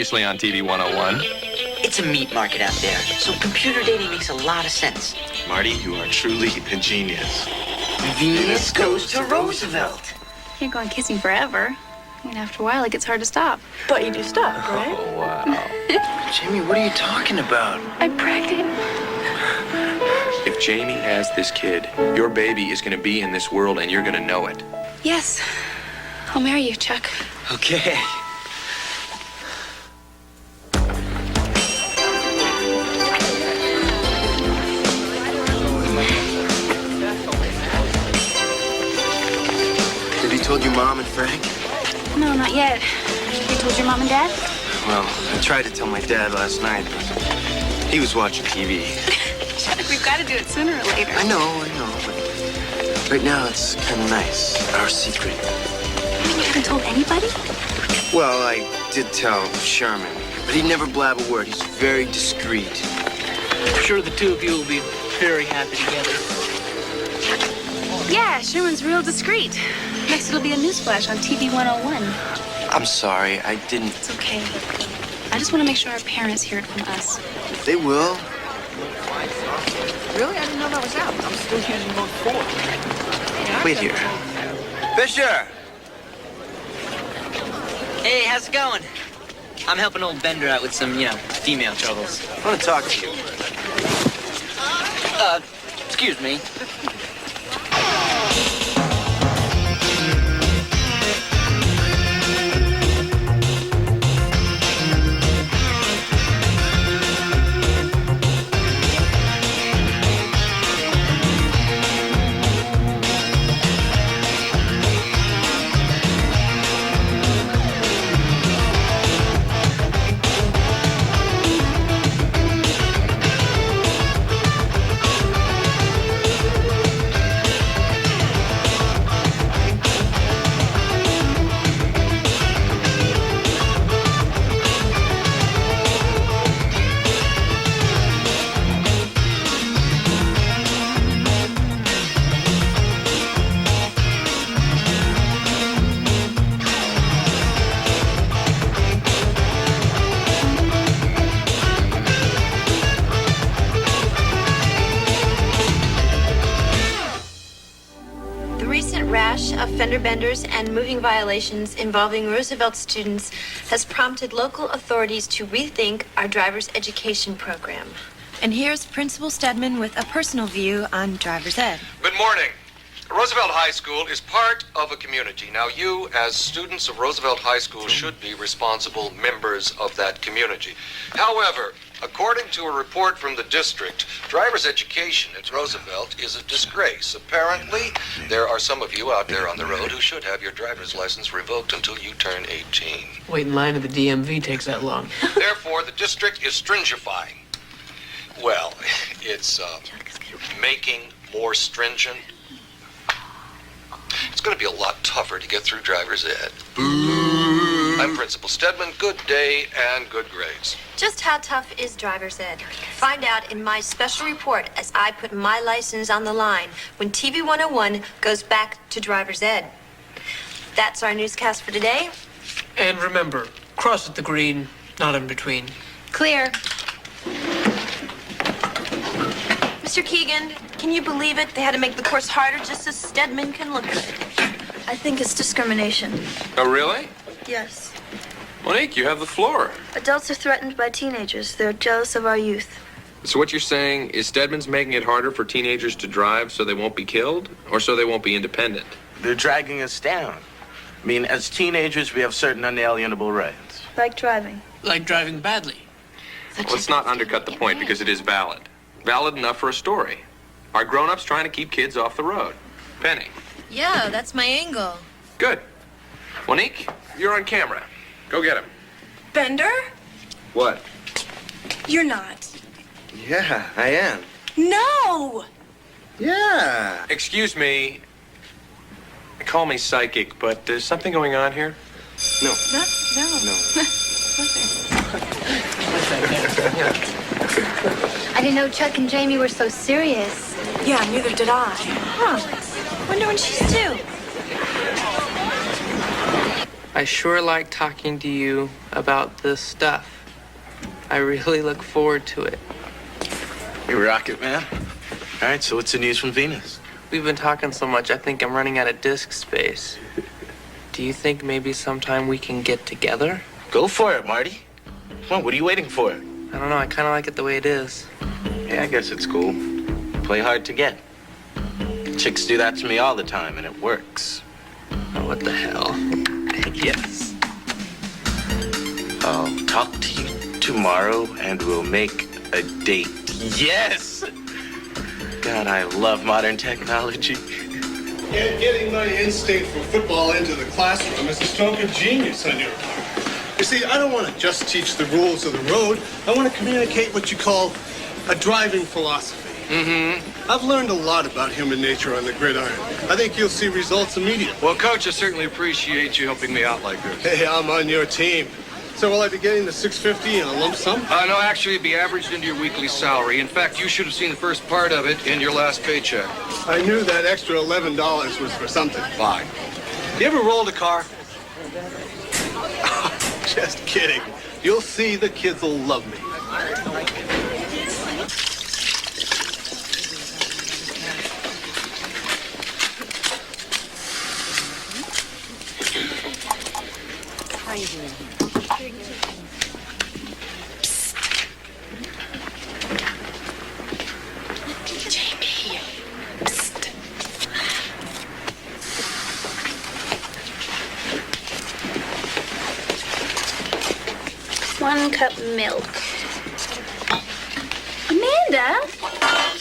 Previously on TV 101. It's a meat market out there, so computer dating makes a lot of sense. Marty, you are truly a genius. Venus goes to Roosevelt. You're going kissing forever. I mean, after a while, it gets hard to stop. But you do stop, right? Oh, wow. Jamie, what are you talking about? I'm pregnant. If Jamie has this kid, your baby is going to be in this world and you're going to know it. Yes. I'll marry you, Chuck. Okay. Have you told your mom and Frank? No, not yet. You told your mom and dad? Well, I tried to tell my dad last night, but he was watching TV. Chuck, we've got to do it sooner or later. I know, but right now it's kind of nice. Our secret. You mean you haven't told anybody? Well, I did tell Sherman, but he'd never blab a word. He's very discreet. I'm sure the two of you will be very happy together. Yeah, Sherman's real discreet. Next, it'll be a newsflash on TV 101. I'm sorry, I didn't. It's okay. I just want to make sure our parents hear it from us. They will. Really? I didn't know that was out. I'm still using mode 4. Wait here. Fischer! Hey, how's it going? I'm helping old Bender out with some, female troubles. I want to talk to you. Excuse me. Fender benders and moving violations involving Roosevelt students has prompted local authorities to rethink our driver's education program. And here's Principal Steadman with a personal view on driver's ed. Good morning. Roosevelt High School is part of a community. Now, you, as students of Roosevelt High School, should be responsible members of that community. However, according to a report from the district, driver's education at Roosevelt is a disgrace. Apparently, there are some of you out there on the road who should have your driver's license revoked until you turn 18. Wait in line at the DMV takes that long. Therefore, the district is stringifying. Well, it's making more stringent. It's going to be a lot tougher to get through driver's ed. Boo. I'm Principal Steadman. Good day and good grades. Just how tough is driver's ed? Find out in my special report as I put my license on the line when TV 101 goes back to driver's ed. That's our newscast for today. And remember, cross at the green, not in between. Clear. Mr. Keegan, can you believe it? They had to make the course harder just so Steadman can look good. I think it's discrimination. Oh, really? Yes. Monique, you have the floor. Adults are threatened by teenagers. They're jealous of our youth. So what you're saying is Steadman's making it harder for teenagers to drive so they won't be killed, or so they won't be independent? They're dragging us down. I mean, as teenagers, we have certain unalienable rights. Like driving. Like driving badly. Let's not undercut the point because it is valid. Valid enough for a story. Are grown-ups trying to keep kids off the road? Penny. Yeah, that's my angle. Good. Monique, you're on camera. Go get him. Bender? What? You're not. Yeah, I am. No! Yeah. Excuse me. Call me psychic, but there's something going on here? No. No. I didn't know Chuck and Jamie were so serious. Yeah, neither did I. Huh. Wonder when she's due. I sure like talking to you about this stuff. I really look forward to it. You rock it, man. All right, so what's the news from Venus? We've been talking so much, I think I'm running out of disk space. Do you think maybe sometime we can get together? Go for it, Marty. Come on, what are you waiting for? I don't know, I kind of like it the way it is. Yeah, I guess it's cool. Play hard to get. Chicks do that to me all the time, and it works. Oh, what the hell? Yes. I'll talk to you tomorrow, and we'll make a date. Yes! God, I love modern technology. And getting my instinct for football into the classroom is a stroke of genius on your part. You see, I don't want to just teach the rules of the road. I want to communicate what you call a driving philosophy. I've learned a lot about human nature on the gridiron. I think you'll see results immediately. Well, Coach, I certainly appreciate you helping me out like this. Hey, I'm on your team. So will I be getting the $650 in a lump sum? No, actually, it'd be averaged into your weekly salary. In fact, you should have seen the first part of it in your last paycheck. I knew that extra $11 was for something. Fine. You ever rolled a car? Just kidding. You'll see the kids will love me. How you doing? Jamie. Psst. 1 cup milk. Amanda? What are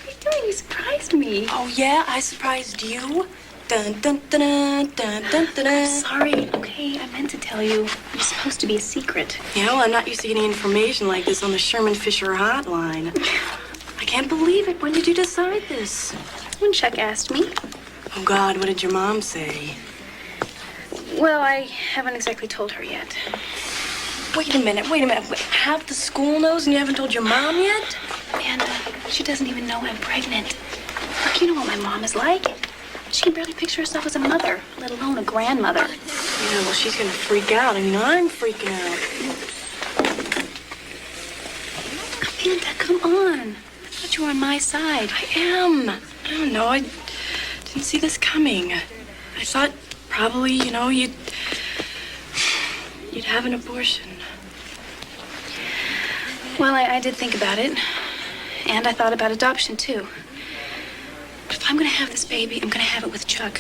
you doing? You surprised me. Oh, yeah? I surprised you? Dun, dun, dun, dun, dun, dun, dun, dun. Sorry, okay? I meant to tell you. It's supposed to be a secret. Yeah, well, I'm not used to getting information like this on the Sherman Fischer hotline. I can't believe it. When did you decide this? When Chuck asked me. Oh, God, what did your mom say? Well, I haven't exactly told her yet. Wait a minute. Wait, half the school knows and you haven't told your mom yet? Amanda, she doesn't even know I'm pregnant. Look, you know what my mom is like. She can barely picture herself as a mother, let alone a grandmother. Yeah, well, she's gonna freak out. I mean, I'm freaking out. Amanda, come on. I thought you were on my side. I am. I don't know. I didn't see this coming. I thought probably, you know, you'd have an abortion. Well, I did think about it. And I thought about adoption, too. But if I'm gonna have this baby, I'm gonna have it with Chuck.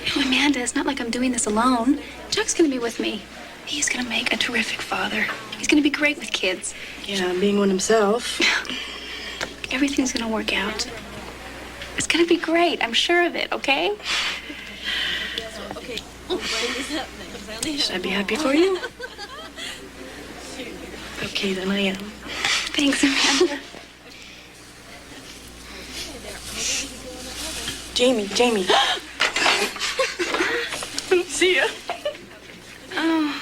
You know, Amanda, it's not like I'm doing this alone. Chuck's gonna be with me. He's gonna make a terrific father. He's gonna be great with kids. Yeah, being one himself. Everything's gonna work out. It's gonna be great. I'm sure of it, okay? Should I be happy for you? Okay, then I am. Thanks, Amanda. Jamie. See ya. Oh.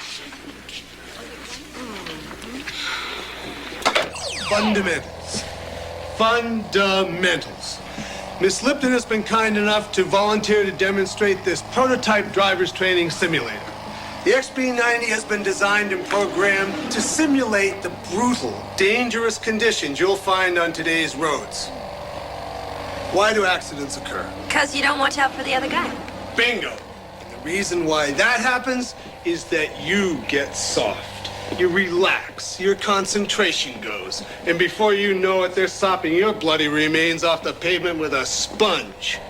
Fundamentals. Miss Lipton has been kind enough to volunteer to demonstrate this prototype driver's training simulator. The XB90 has been designed and programmed to simulate the brutal, dangerous conditions you'll find on today's roads. Why do accidents occur? Because you don't watch out for the other guy. Bingo. And the reason why that happens is that you get soft. You relax, your concentration goes, and before you know it, they're sopping your bloody remains off the pavement with a sponge.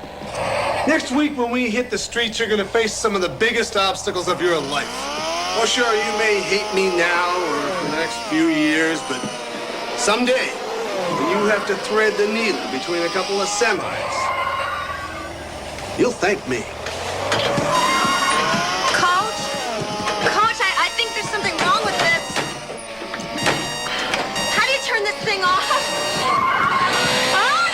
Next week, when we hit the streets, you're gonna face some of the biggest obstacles of your life. Oh, sure, you may hate me now or for the next few years, but someday, when you have to thread the needle between a couple of semis, you'll thank me. Coach, I think there's something wrong with this. How do you turn this thing off? Oh,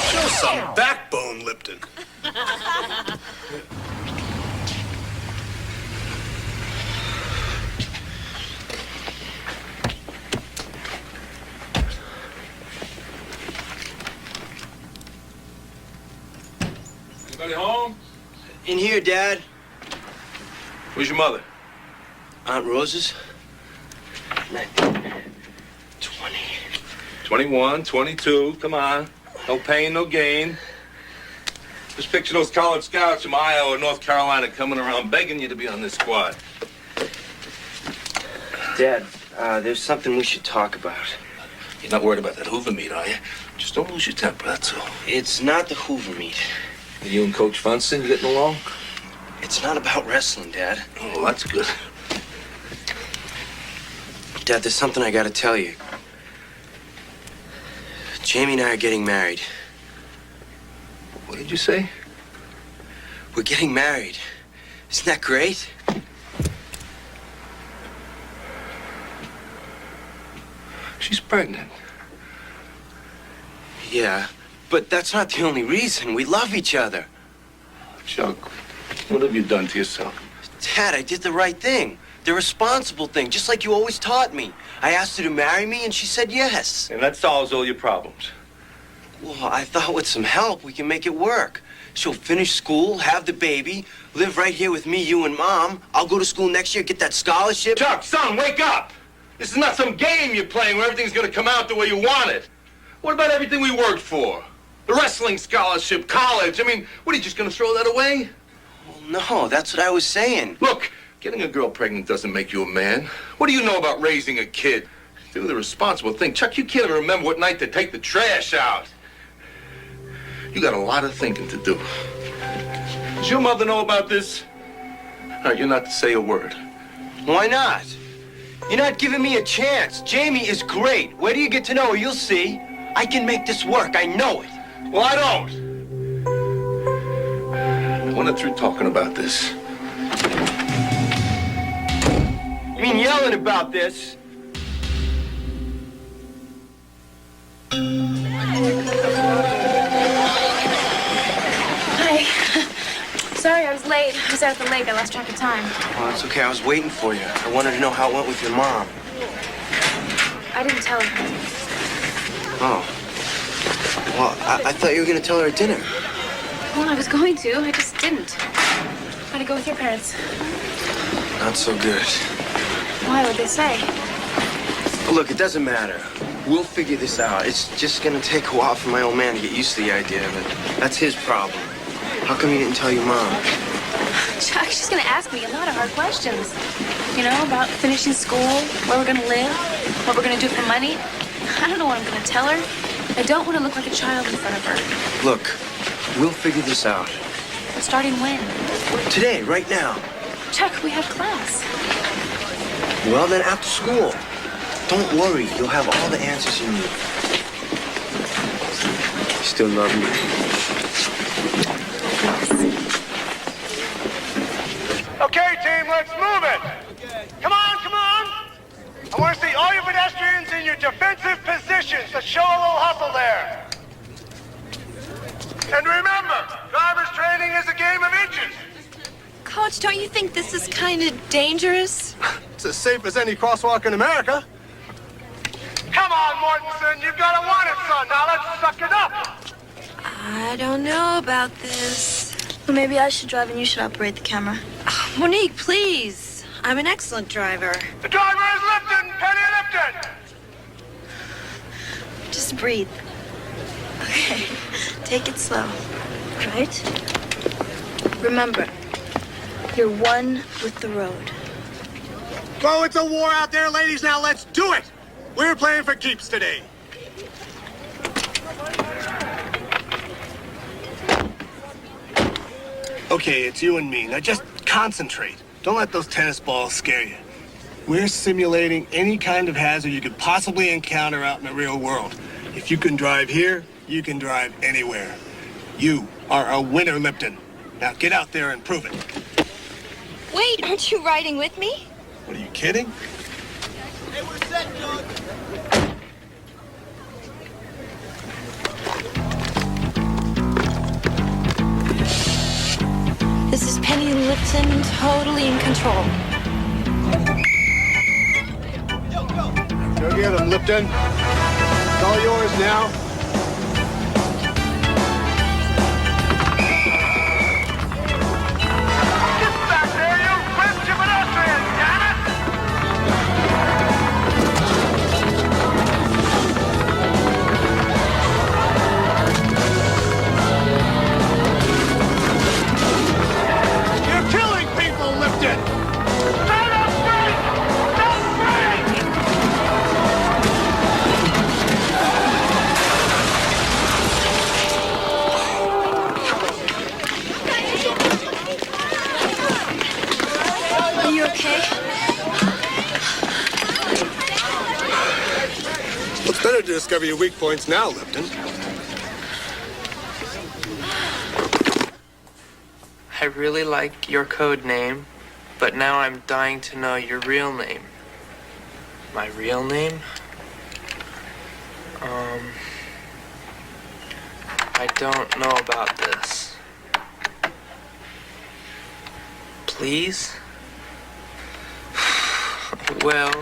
Show some backbone, Lipton. Anybody home? In here, Dad. Where's your mother? Aunt Rose's? 20. 21, 22, come on. No pain, no gain. Just picture those college scouts from Iowa or North Carolina coming around begging you to be on this squad. Dad, there's something we should talk about. You're not worried about that Hoover meet, are you? Just don't lose your temper, that's all. It's not the Hoover meet. Are you and Coach Funson getting along? It's not about wrestling, Dad. Oh, that's good. Dad, there's something I gotta tell you. Jamie and I are getting married. What did you say? We're getting married. Isn't that great? She's pregnant. Yeah, but that's not the only reason. We love each other. Chuck, what have you done to yourself? Dad, I did the right thing. The responsible thing, just like you always taught me. I asked her to marry me, and she said yes. And that solves all your problems. Well, I thought with some help, we can make it work. She'll finish school, have the baby, live right here with me, you, and Mom. I'll go to school next year, get that scholarship. Chuck, son, wake up! This is not some game you're playing where everything's gonna come out the way you want it. What about everything we worked for? The wrestling scholarship, college. I mean, what, are you just gonna throw that away? Well, no, that's what I was saying. Look, getting a girl pregnant doesn't make you a man. What do you know about raising a kid? Do the responsible thing. Chuck, you can't even remember what night to take the trash out. You got a lot of thinking to do. Does your mother know about this? All right, you're not to say a word. Why not? You're not giving me a chance. Jamie is great. Where do you get to know her? You'll see. I can make this work. I know it. Well, I don't. When they're through talking about this. You mean yelling about this? Hi. Sorry, I was late. I was out at the lake. I lost track of time. Well, it's okay. I was waiting for you. I wanted to know how it went with your mom. I didn't tell her. Oh. Well, I thought you were going to tell her at dinner. Well, I was going to. I just didn't. How'd it go with your parents? Not so good. Why? What'd they say? Look, it doesn't matter. We'll figure this out. It's just going to take a while for my old man to get used to the idea of it. That's his problem. How come you didn't tell your mom? Chuck, she's gonna ask me a lot of hard questions. You know, about finishing school, where we're gonna live, what we're gonna do for money. I don't know what I'm gonna tell her. I don't want to look like a child in front of her. Look, we'll figure this out. But starting when? Today, right now. Chuck, we have class. Well, then after school. Don't worry, you'll have all the answers you need. You still love me? Okay, team, let's move it. Come on, come on. I want to see all your pedestrians in your defensive positions. Let's show a little hustle there. And remember, driver's training is a game of inches. Coach, don't you think this is kind of dangerous? It's as safe as any crosswalk in America. Come on, Mortensen, you've got to want it, son. Now let's suck it up. I don't know about this. Well, maybe I should drive and you should operate the camera. Oh, Monique, please. I'm an excellent driver. The driver is Lipton, Penny Lipton. Just breathe. Okay, take it slow. Right? Remember, you're one with the road. Oh, it's a war out there, ladies. Now let's do it. We're playing for keeps today. Okay, it's you and me. Now just concentrate. Don't let those tennis balls scare you. We're simulating any kind of hazard you could possibly encounter out in the real world. If you can drive here, you can drive anywhere. You are a winner, Lipton. Now get out there and prove it. Wait, aren't you riding with me? What, are you kidding? Hey, we're set, Doug. This is Penny Lipton, totally in control. Go get him, Lipton. It's all yours now. Get back there, you! Lift your better to discover your weak points now, Lipton. I really like your code name, but now I'm dying to know your real name. My real name? I don't know about this. Please? Well,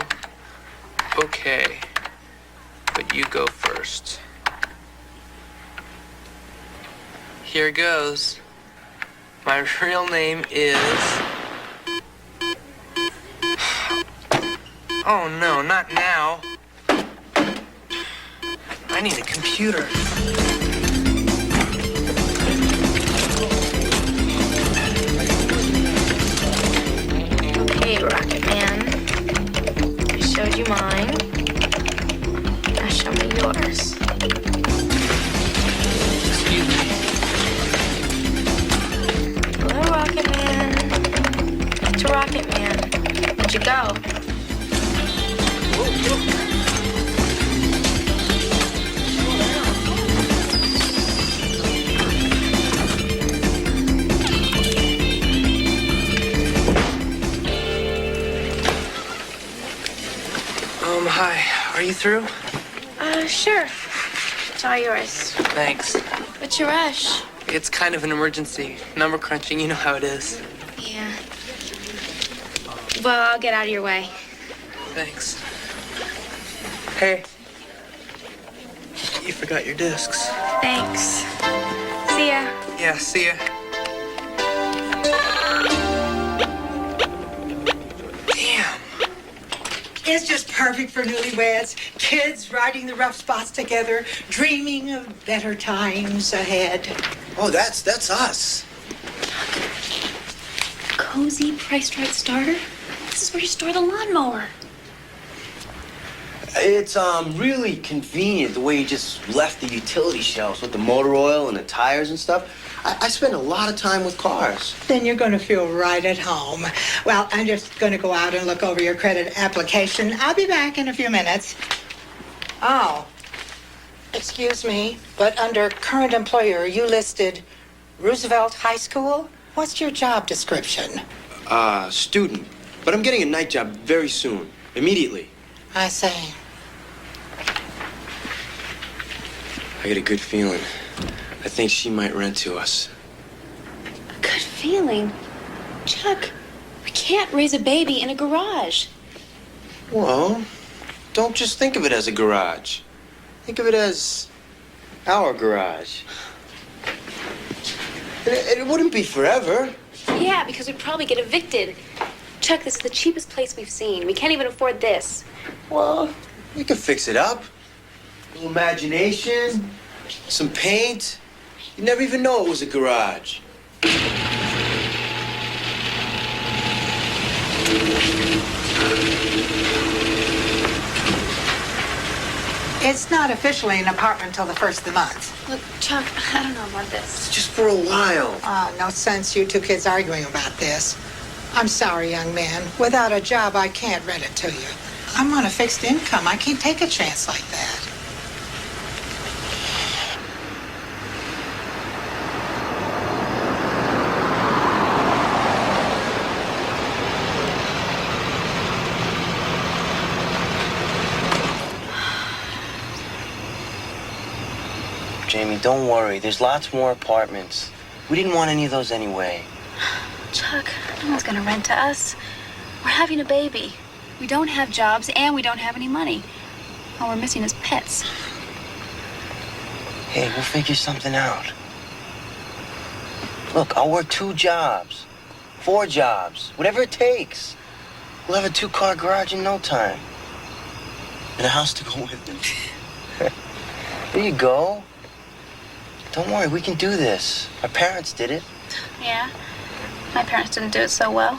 okay. But you go first. Here goes. My real name is... Oh no, not now. I need a computer. Okay, Rocket Man. I showed you mine. Now show me yours. Excuse me. Hello, Rocket Man. Back to Rocket Man. Where'd you go? Hi. Are you through? Sure. It's all yours. Thanks. What's your rush? It's kind of an emergency. Number crunching, you know how it is. Yeah. Well, I'll get out of your way. Thanks. Hey. You forgot your discs. Thanks. See ya. Yeah, see ya. Damn. It's just perfect for newlyweds. Kids riding the rough spots together, dreaming of better times ahead. Oh, that's us. Cozy, priced right starter? This is where you store the lawnmower. It's really convenient the way you just left the utility shelves with the motor oil and the tires and stuff. I spend a lot of time with cars. Then you're going to feel right at home. Well, I'm just going to go out and look over your credit application. I'll be back in a few minutes. Oh, excuse me, but under current employer, you listed Roosevelt High School? What's your job description? Student. But I'm getting a night job very soon. Immediately. I see. I get a good feeling. I think she might rent to us. A good feeling? Chuck, we can't raise a baby in a garage. Well, don't just think of it as a garage. Think of it as our garage. It wouldn't be forever. Yeah, because we'd probably get evicted. Chuck, this is the cheapest place we've seen. We can't even afford this. Well, we could fix it up. A little imagination, some paint. You'd never even know it was a garage. It's not officially an apartment until the first of the month. Look, Chuck, I don't know about this. Just for a while. Oh, no sense you two kids arguing about this. I'm sorry, young man. Without a job, I can't rent it to you. I'm on a fixed income. I can't take a chance like that. Jamie, don't worry. There's lots more apartments. We didn't want any of those anyway. Chuck, no one's gonna rent to us. We're having a baby. We don't have jobs and we don't have any money. All we're missing is pets. Hey, we'll figure something out. Look, I'll work 2 jobs, 4 jobs, whatever it takes. We'll have a 2-car garage in no time. And a house to go with it. There you go. Don't worry, we can do this. Our parents did it. Yeah, my parents didn't do it so well.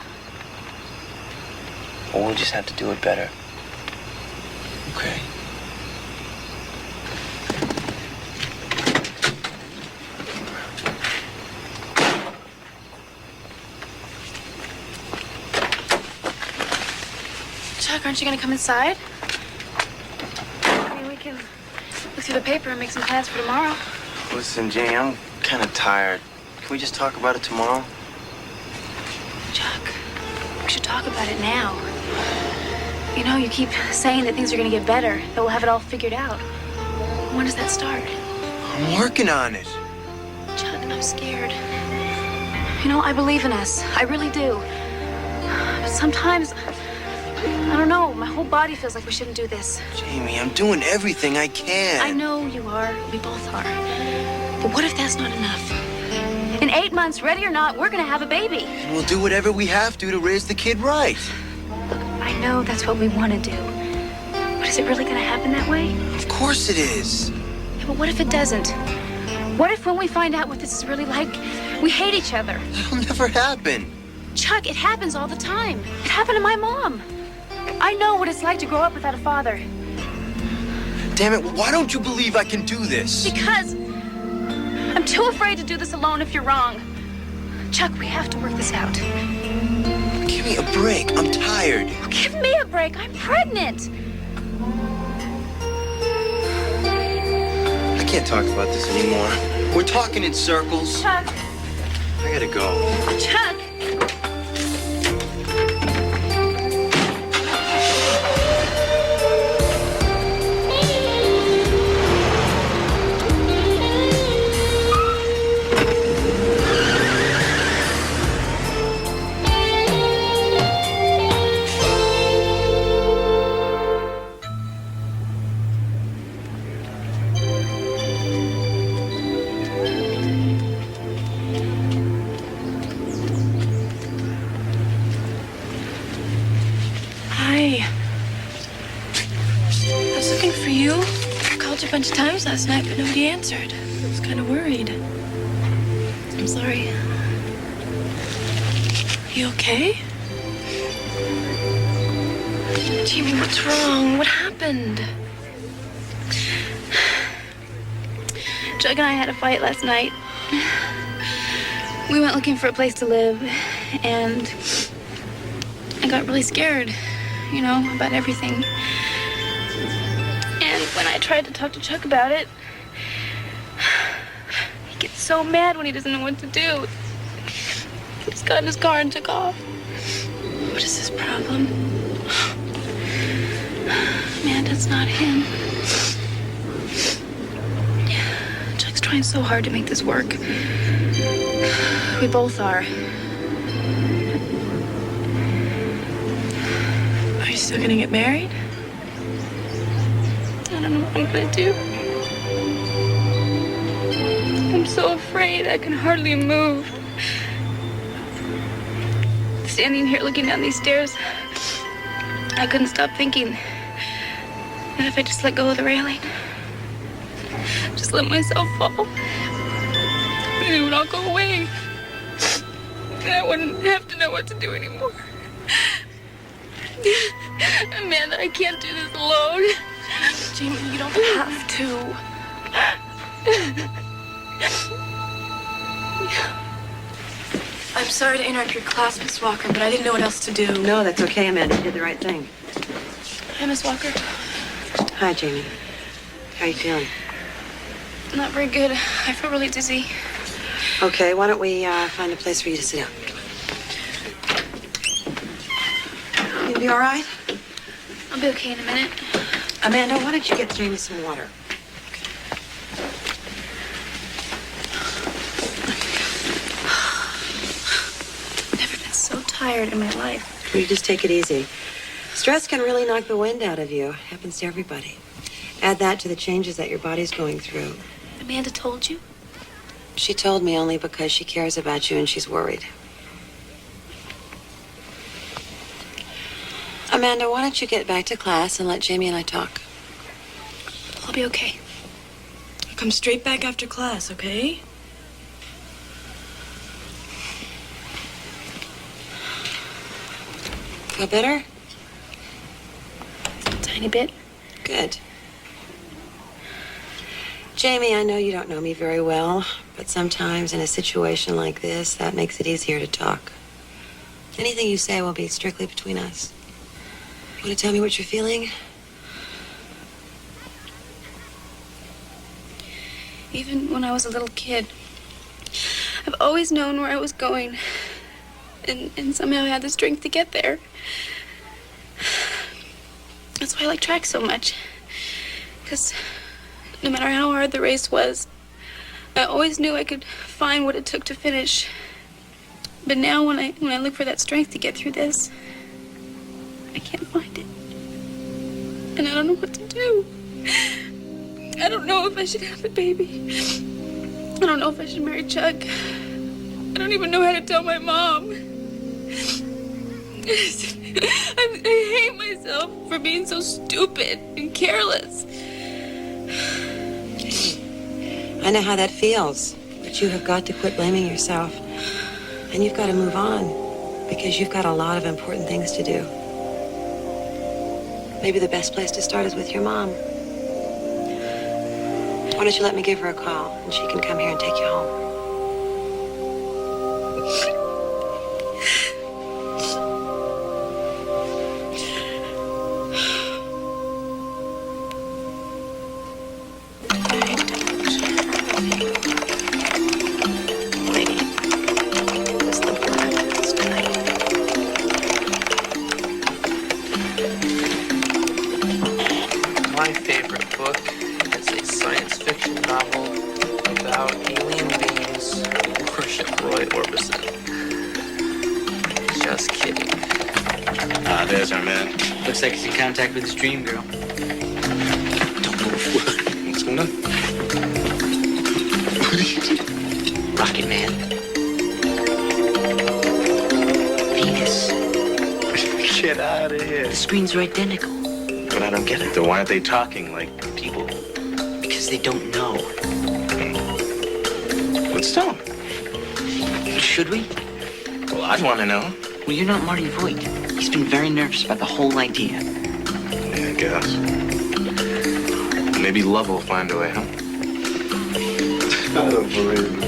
Well, we'll just have to do it better. Okay. Chuck, aren't you gonna come inside? I mean, we can look through the paper and make some plans for tomorrow. Listen, Jenny, I'm kind of tired. Can we just talk about it tomorrow? Chuck, we should talk about it now. You know, you keep saying that things are going to get better, that we'll have it all figured out. When does that start? I'm working on it. Chuck, I'm scared. You know, I believe in us. I really do. But sometimes, I don't know, my whole body feels like we shouldn't do this. Jamie, I'm doing everything I can. I know you are. We both are. But what if that's not enough? In 8 months, ready or not, we're going to have a baby. And we'll do whatever we have to raise the kid right. Look, I know that's what we want to do. But is it really going to happen that way? Of course it is. Yeah, but what if it doesn't? What if when we find out what this is really like, we hate each other? That'll never happen. Chuck, it happens all the time. It happened to my mom. I know what it's like to grow up without a father. Damn it, why don't you believe I can do this? Because I'm too afraid to do this alone if you're wrong. Chuck, we have to work this out. Give me a break. I'm tired. Oh, give me a break. I'm pregnant. I can't talk about this anymore. We're talking in circles. Chuck. I gotta go. Chuck. A bunch of times last night, but nobody answered. I was kind of worried. I'm sorry. You okay? Jamie, what's wrong? What happened? Chuck and I had a fight last night. We went looking for a place to live, and I got really scared, you know, about everything. And when I tried to talk to Chuck about it, he gets so mad when he doesn't know what to do. He just got in his car and took off. What is his problem? Man, that's not him. Chuck's trying so hard to make this work. We both are. Are you still gonna get married? I don't know what I'm gonna do. I'm so afraid I can hardly move. Standing here looking down these stairs, I couldn't stop thinking that if I just let go of the railing, just let myself fall, then it would all go away. And I wouldn't have to know what to do anymore. Man, that I can't do this alone. Jamie, you don't have to. I'm sorry to interrupt your class, Miss Walker, but I didn't know what else to do. No, that's okay, Amanda. You did the right thing. Hi, Miss Walker. Hi, Jamie. How are you feeling? Not very good. I feel really dizzy. Okay, why don't we find a place for you to sit down? You'll be all right? I'll be okay in a minute. Amanda, why don't you get Jamie some water? Never been so tired in my life. You just take it easy. Stress can really knock the wind out of you. It happens to everybody. Add that to the changes that your body's going through. Amanda told you? She told me only because she cares about you and she's worried. Amanda, why don't you get back to class and let Jamie and I talk? I'll be okay. I'll come straight back after class, okay? Feel better? A tiny bit. Good. Jamie, I know you don't know me very well, but sometimes in a situation like this, that makes it easier to talk. Anything you say will be strictly between us. Want to tell me what you're feeling? even when I was a little kid. I've always known where I was going, and somehow I had the strength to get there. That's why I like track so much. Because no matter how hard the race was, I always knew I could find what it took to finish. But now when I look for that strength to get through this, I can't find it. And I don't know what to do. I don't know if I should have the baby. I don't know if I should marry Chuck. I don't even know how to tell my mom. I hate myself for being so stupid and careless. I know how that feels, but you have got to quit blaming yourself. And you've got to move on, because you've got a lot of important things to do. Maybe the best place to start is with your mom. Why don't you let me give her a call, and she can come here and take you home? My favorite book is a science fiction novel about alien beings who worship Roy Orbison. Just kidding. Ah, there's our man. Looks like he's in contact with his dream girl. Don't move. What's going on? What are you doing? Rocket Man. Venus. Get out of here. The screens are identical. But I don't get it. Then why aren't they talking like people? Because they don't know. Let's tell them. Should we? Well, I'd want to know. Well, you're not Marty Voight. He's been very nervous about the whole idea. Yeah, I guess. Maybe love will find a way, huh? I don't believe it.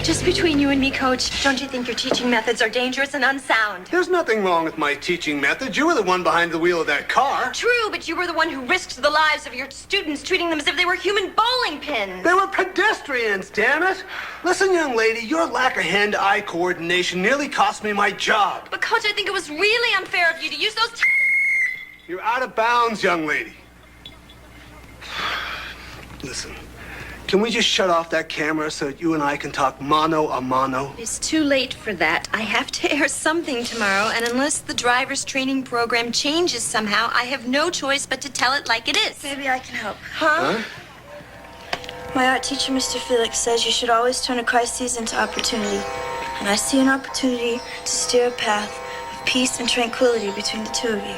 Just between you and me, Coach, don't you think your teaching methods are dangerous and unsound? There's nothing wrong with my teaching methods. You were the one behind the wheel of that car. True, but you were the one who risked the lives of your students, treating them as if they were human bowling pins. They were pedestrians, damn it. Listen, young lady, your lack of hand-eye coordination nearly cost me my job. But, Coach, I think it was really unfair of you to use those... You're out of bounds, young lady. Listen, can we just shut off that camera so that you and I can talk mano a mano? It's too late for that. I have to air something tomorrow, and unless the driver's training program changes somehow, I have no choice but to tell it like it is. Maybe I can help. Huh? My art teacher, Mr. Felix, says you should always turn a crisis into opportunity. And I see an opportunity to steer a path of peace and tranquility between the two of you.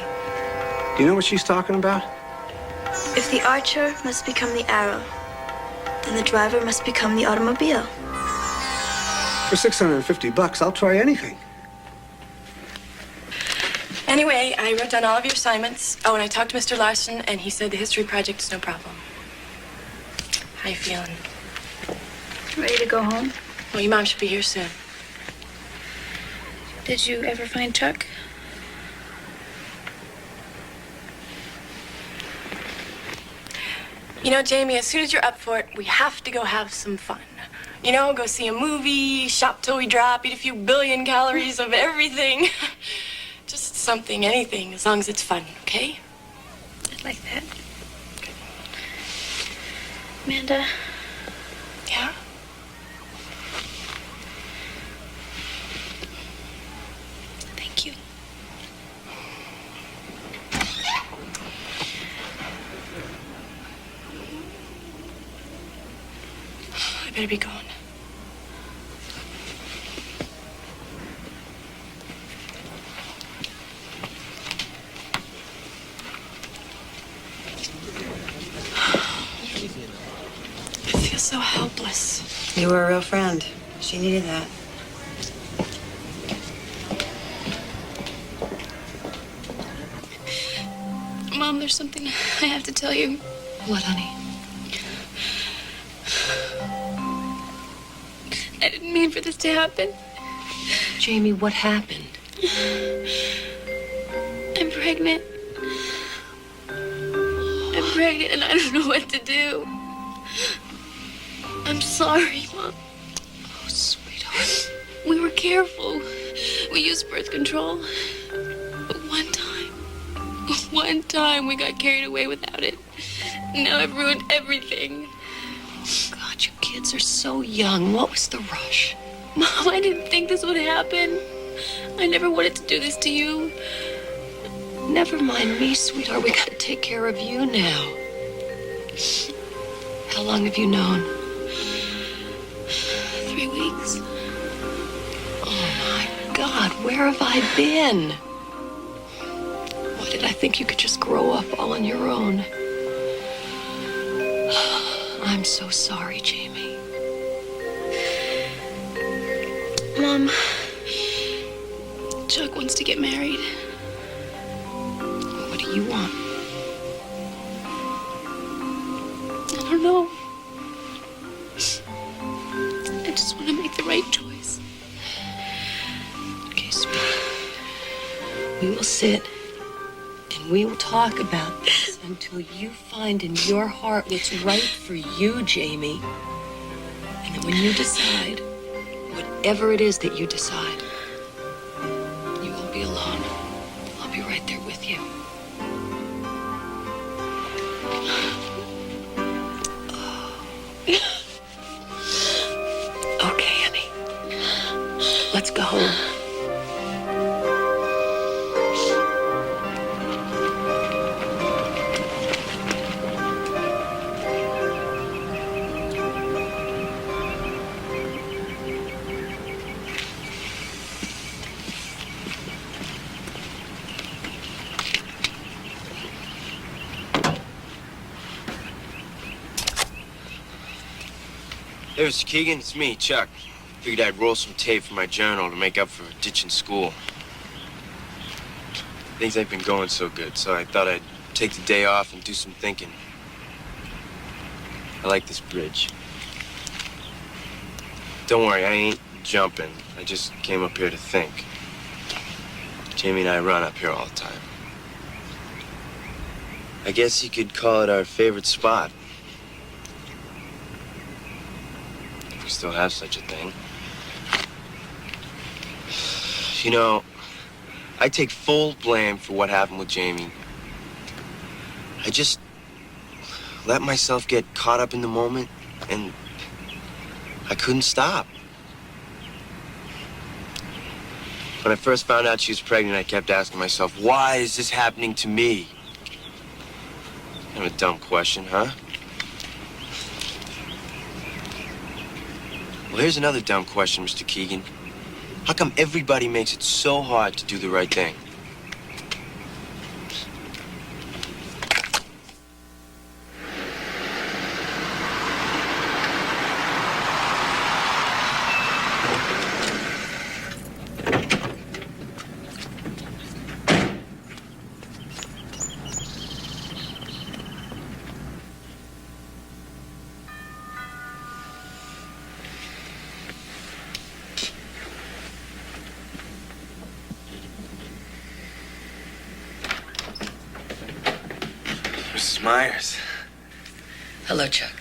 Do you know what she's talking about? If the archer must become the arrow, then the driver must become the automobile. For $650, I'll try anything. Anyway, I wrote down all of your assignments. Oh, and I talked to Mr. Larson, and he said the history project is no problem. How you feeling? Ready to go home? Well, your mom should be here soon. Did you ever find Chuck? You know, Jamie, as soon as you're up for it, we have to go have some fun. You know, go see a movie, shop till we drop, eat a few billion calories of everything. Just something, anything, as long as it's fun, okay? I'd like that. Amanda. Yeah? Thank you. I better be going. I feel so helpless. You were a real friend. She needed that. Mom, there's something I have to tell you. What, honey? I didn't mean for this to happen. Jamie, what happened? I'm pregnant. I'm pregnant and I don't know what to do. I'm sorry, Mom. Oh, sweetheart. We were careful. We used birth control. But one time we got carried away without it. Now I've ruined everything. God, you kids are so young. What was the rush? Mom, I didn't think this would happen. I never wanted to do this to you. Never mind me, sweetheart. We gotta take care of you now. How long have you known? 3 weeks. Oh, my God. Where have I been? Why did I think you could just grow up all on your own? I'm so sorry, Jamie. Mom, Chuck wants to get married. What do you want? I don't know. I just want to make the right choice. Okay, sweetie. We will sit and we will talk about this until you find in your heart what's right for you, Jamie. And then when you decide, whatever it is that you decide, you won't be alone. I'll be right there with you. Okay, honey. Let's go home. Hey, Mr. Keegan, it's me, Chuck. Figured I'd roll some tape for my journal to make up for ditching school. Things ain't been going so good, so I thought I'd take the day off and do some thinking. I like this bridge. Don't worry, I ain't jumping. I just came up here to think. Jamie and I run up here all the time. I guess you could call it our favorite spot. We still have such a thing. You know, I take full blame for what happened with Jamie. I just let myself get caught up in the moment, and I couldn't stop. When I first found out she was pregnant, I kept asking myself, why is this happening to me? Kind of a dumb question, huh? Well, here's another dumb question, Mr. Keegan. How come everybody makes it so hard to do the right thing? Mrs. Myers. Hello, Chuck.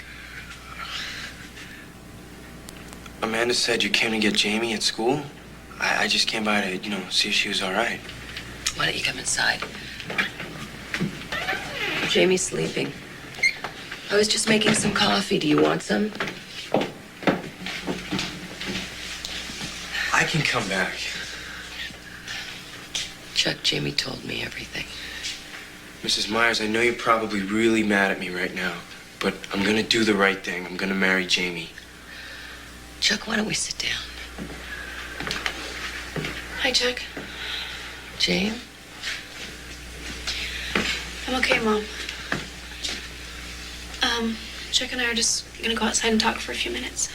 Amanda said you came to get Jamie at school. I just came by to, see if she was all right. Why don't you come inside? Jamie's sleeping. I was just making some coffee. Do you want some? I can come back. Chuck, Jamie told me everything. Mrs. Myers, I know you're probably really mad at me right now, but I'm gonna do the right thing. I'm gonna marry Jamie. Chuck, why don't we sit down? Hi, Chuck. Jane? I'm okay, Mom. Chuck and I are just gonna go outside and talk for a few minutes.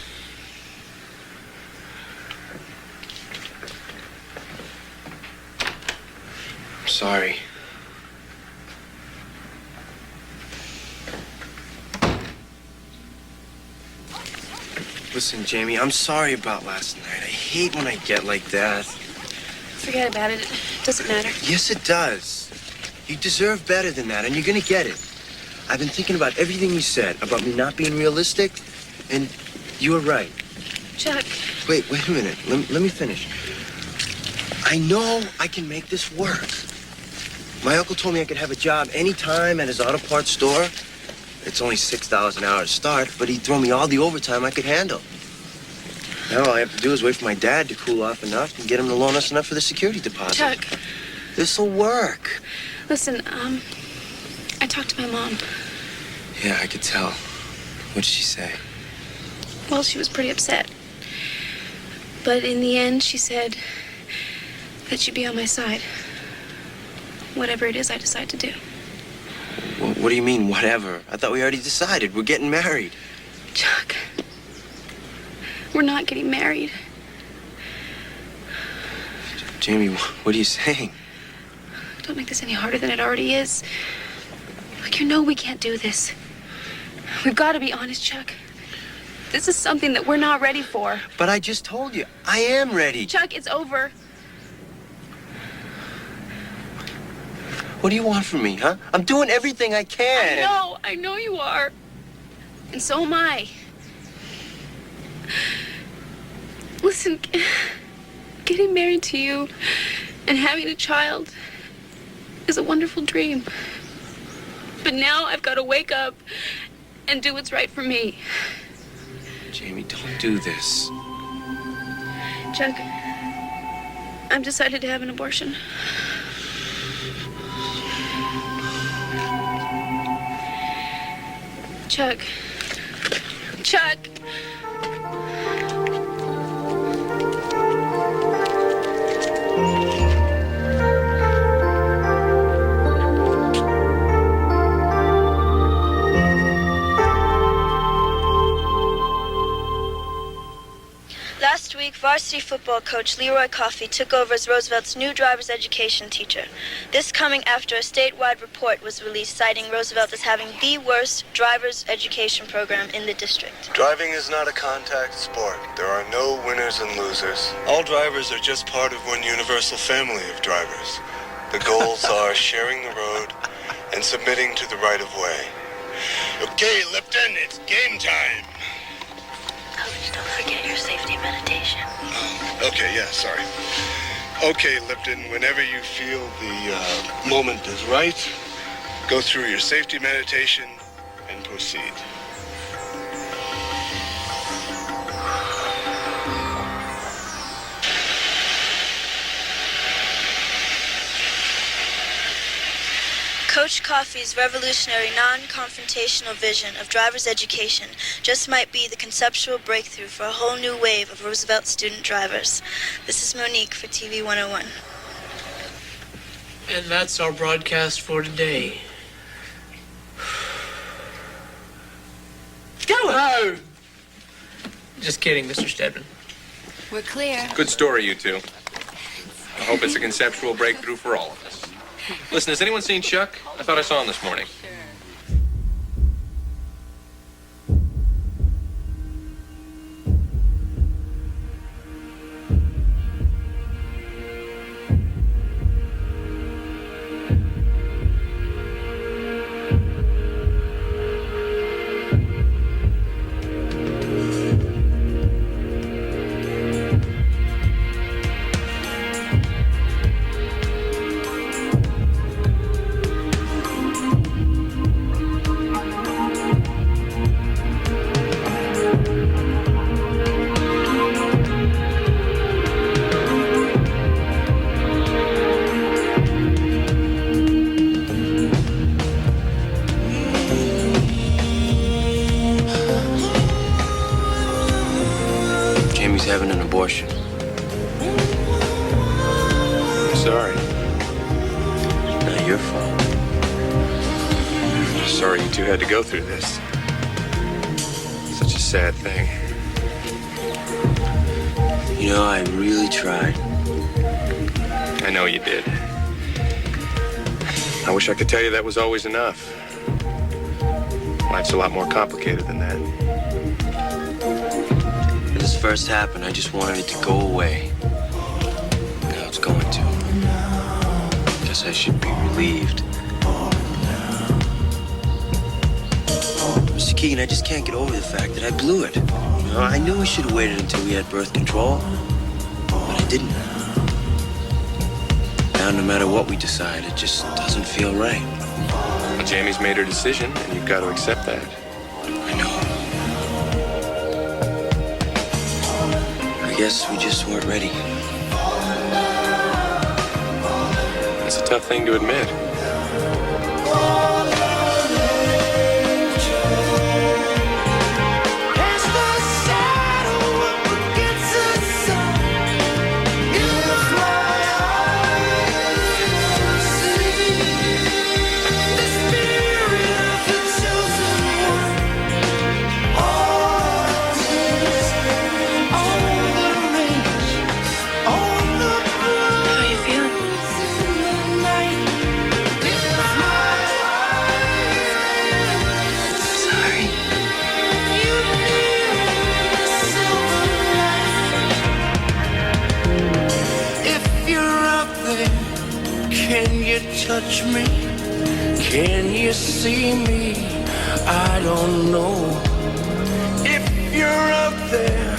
I'm sorry. Listen, Jamie, I'm sorry about last night. I hate when I get like that. Forget about it. It doesn't matter. Yes, it does. You deserve better than that, and you're gonna get it. I've been thinking about everything you said about me not being realistic, and You're right. Chuck. Wait a minute. Let me finish. I know I can make this work. My uncle told me I could have a job anytime at his auto parts store. It's only $6 an hour to start, but he'd throw me all the overtime I could handle. Now all I have to do is wait for my dad to cool off enough and get him to loan us enough for the security deposit. Chuck. This'll work. Listen, I talked to my mom. Yeah, I could tell. What did she say? Well, she was pretty upset. But in the end, she said that she'd be on my side. Whatever it is I decide to do. What do you mean, whatever? I thought we already decided. We're getting married. Chuck, we're not getting married. Jamie, what are you saying? Don't make this any harder than it already is. Look, you know we can't do this. We've got to be honest, Chuck. This is something that we're not ready for. But I just told you, I am ready. Chuck, it's over. What do you want from me, huh? I'm doing everything I can. I know you are. And so am I. Listen, getting married to you and having a child is a wonderful dream. But now I've got to wake up and do what's right for me. Jamie, don't do this. Chuck, I've decided to have an abortion. Chuck. Chuck. Last week, varsity football coach Leroy Coffey took over as Roosevelt's new driver's education teacher. This coming after a statewide report was released citing Roosevelt as having the worst driver's education program in the district. Driving is not a contact sport. There are no winners and losers. All drivers are just part of one universal family of drivers. The goals are sharing the road and submitting to the right of way. Okay, Lipton, it's game time. Coach, don't forget your safety meditation. Okay, yeah, sorry. Okay, Lipton, whenever you feel the moment is right, go through your safety meditation and proceed. Coach Coffey's revolutionary non-confrontational vision of driver's education just might be the conceptual breakthrough for a whole new wave of Roosevelt student drivers. This is Monique for TV 101. And that's our broadcast for today. Go! Just kidding, Mr. Steadman. We're clear. Good story, you two. I hope it's a conceptual breakthrough for all of us. Listen, has anyone seen Chuck? I thought I saw him this morning. Having an abortion. I'm sorry. Not your fault. Sorry you two had to go through this. Such a sad thing. You know, I really tried. I know you did. I wish I could tell you that was always enough. Life's a lot more complicated than that. When this first happened, I just wanted it to go away. Now it's going to. Guess I should be relieved. Mr. Keegan, I just can't get over the fact that I blew it. You know, I knew we should have waited until we had birth control, but I didn't. Now, no matter what we decide, it just doesn't feel right. Well, Jamie's made her decision, and you've got to accept that. I know. I guess we just weren't ready. It's a tough thing to admit. Touch me, can you see me? I don't know. If you're up there,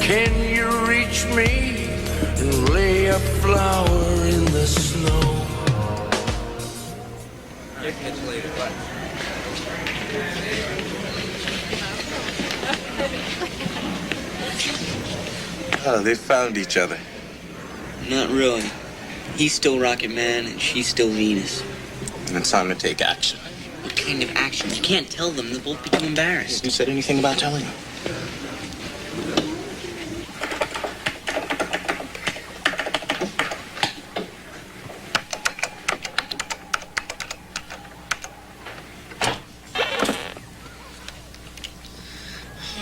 can you reach me and lay a flower in the snow? Oh, they found each other. Not really. He's still Rocket Man, and she's still Venus. And it's time to take action. What kind of action? You can't tell them. They'll both be too embarrassed. Who said anything about telling them?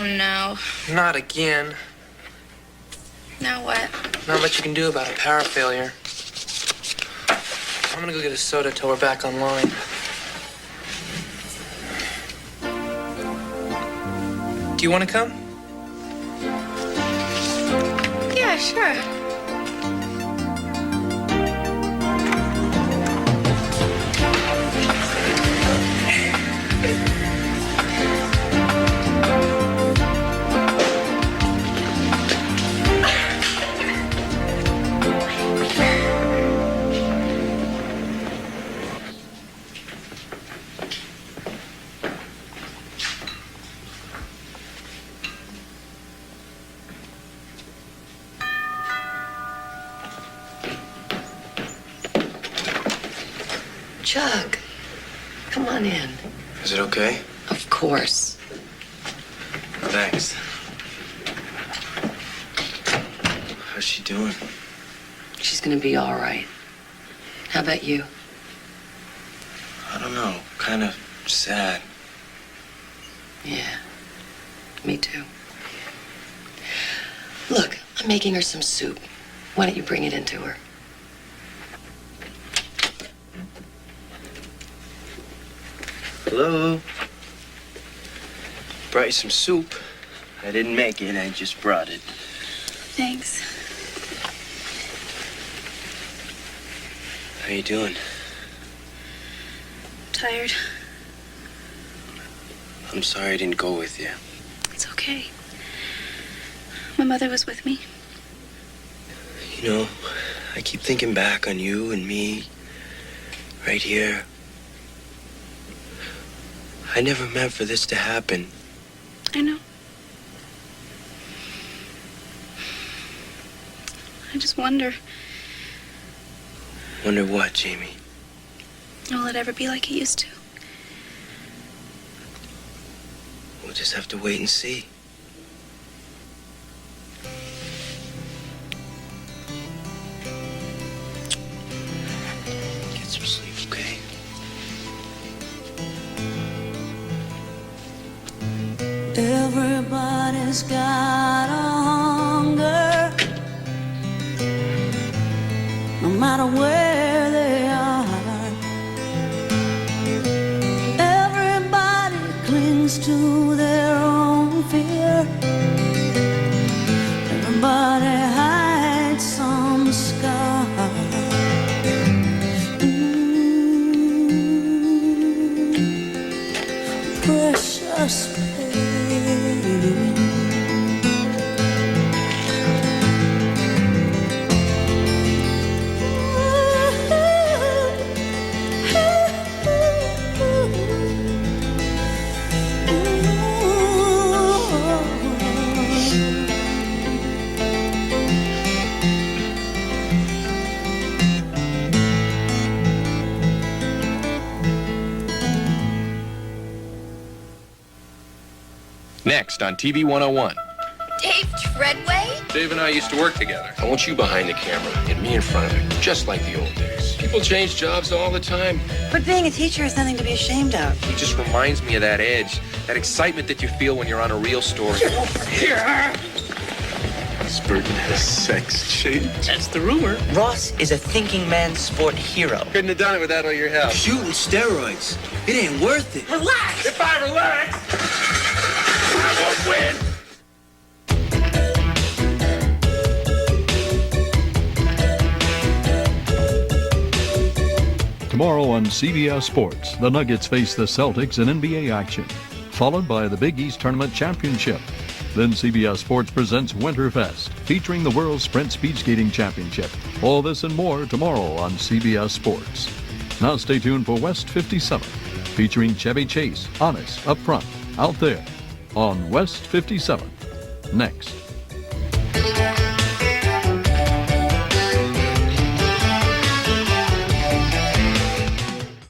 Oh, no. Not again. Now what? Not much you can do about a power failure. I'm gonna go get a soda till we're back online. Do you want to come? Yeah, sure. Chuck, come on in. Is it okay? Of course. Thanks. How's she doing? She's gonna be all right. How about you? I don't know. Kind of sad. Yeah, me too. Look, I'm making her some soup. Why don't you bring it in to her? Hello? Brought you some soup. I didn't make it, I just brought it. Thanks. How you doing? Tired. I'm sorry I didn't go with you. It's okay. My mother was with me. You know, I keep thinking back on you and me, right here. I never meant for this to happen. I know. I just wonder, Wonder what, Jamie? will it ever be like it used to? We'll just have to wait and see. Get some sleep, okay? Everybody's got a hunger, no matter where they are. Everybody clings to their own fear. Everybody hides some scar. Precious just pain. Next on TV 101. Dave Treadway? Dave and I used to work together. I want you behind the camera and me in front of it, just like the old days. People change jobs all the time. But being a teacher is nothing to be ashamed of. He just reminds me of that edge, that excitement that you feel when you're on a real story. Get over here! Spurgeon has sex change. That's the rumor. Ross is a thinking man's sport hero. Couldn't have done it without all your help. Shooting steroids. It ain't worth it. Relax! If I relax, I won't win! Tomorrow on CBS Sports, the Nuggets face the Celtics in NBA action, followed by the Big East Tournament Championship. Then CBS Sports presents Winterfest, featuring the World Sprint Speed Skating Championship. All this and more tomorrow on CBS Sports. Now stay tuned for West 57, featuring Chevy Chase, Honest, Up Front, Out There, on West 57. Next.